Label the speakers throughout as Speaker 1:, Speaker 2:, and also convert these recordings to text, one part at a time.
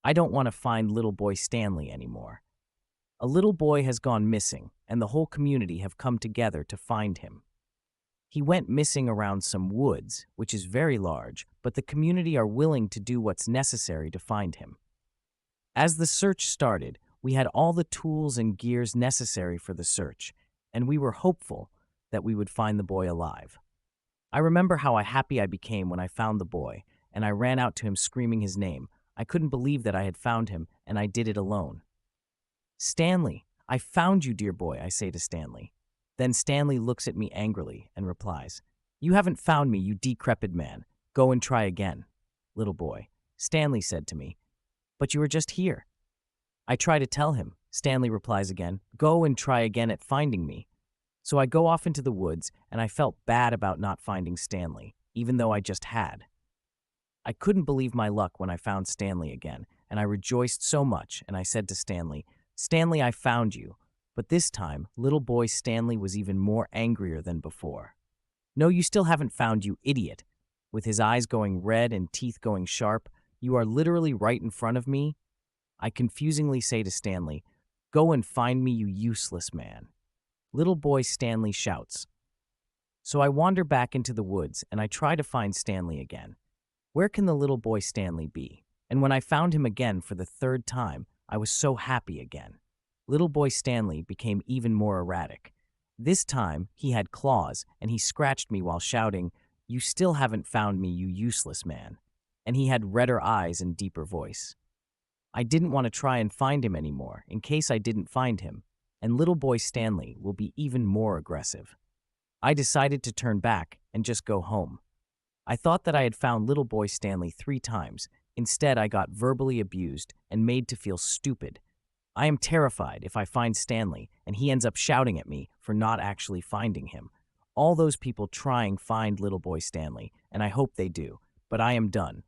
Speaker 1: I don't want to find little boy Stanley anymore. A little boy has gone missing, and the whole community have come together to find him. He went missing around some woods, which is very large, but the community are willing to do what's necessary to find him. As the search started, we had all the tools and gears necessary for the search, and we were hopeful that we would find the boy alive. I remember how happy I became when I found the boy, and I ran out to him screaming his name. I couldn't believe that I had found him, and I did it alone. Stanley, I found you, dear boy, I say to Stanley. Then Stanley looks at me angrily and replies, You haven't found me, you decrepit man. Go and try again. Little boy, Stanley said to me, But you were just here. I try to tell him. Stanley replies again, Go and try again at finding me. So I go off into the woods, and I felt bad about not finding Stanley, even though I just had. I couldn't believe my luck when I found Stanley again, and I rejoiced so much, and I said to Stanley, Stanley, I found you. But this time, little boy Stanley was even more angrier than before. No, you still haven't found, you idiot. With his eyes going red and teeth going sharp, you are literally right in front of me. I confusingly say to Stanley, Go and find me, you useless man. Little boy Stanley shouts. So I wander back into the woods, and I try to find Stanley again. Where can the little boy Stanley be? And when I found him again for the third time, I was so happy again. Little boy Stanley became even more erratic. This time, he had claws, and he scratched me while shouting, You still haven't found me, you useless man. And he had redder eyes and deeper voice. I didn't want to try and find him anymore, in case I didn't find him, and little boy Stanley will be even more aggressive. I decided to turn back and just go home. I thought that I had found little boy Stanley 3 times. Instead, I got verbally abused and made to feel stupid. I am terrified if I find Stanley and he ends up shouting at me for not actually finding him. All those people trying find little boy Stanley, and I hope they do. But I am done.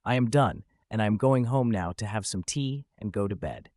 Speaker 1: I am done, and I am going home now to have some tea and go to bed.